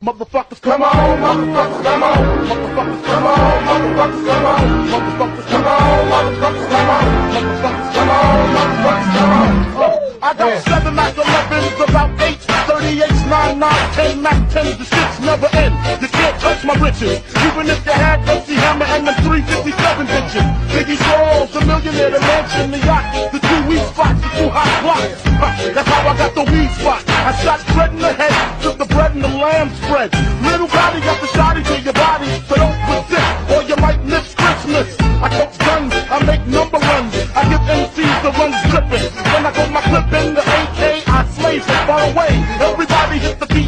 Motherfuckers come on, motherfuckers come on, motherfuckers come on, motherfuckers come on, motherfuckers come on, motherfuckers come on, motherfuckers come on, motherfuckers come on. I got 7 Mac 11s, about 8, 38s, 9, 9, 10 Mac 10s, the shits never end. You can't touch my riches, even if you had MC Hammer and them 357 bitches. Biggie Smalls, the millionaire, the mansion, the yacht, the 2 weak spots, the 2 hot blocks. That's how I got the weed spot. I shot bread in the head, took the bread and the lamb spread. Little body got the shotty to your body, so don't resist or you might miss Christmas. I tote guns, I make number runs, I give MCs the runs dripping. When I go my clip in the AK, I slay from far away. Everybody hit the beat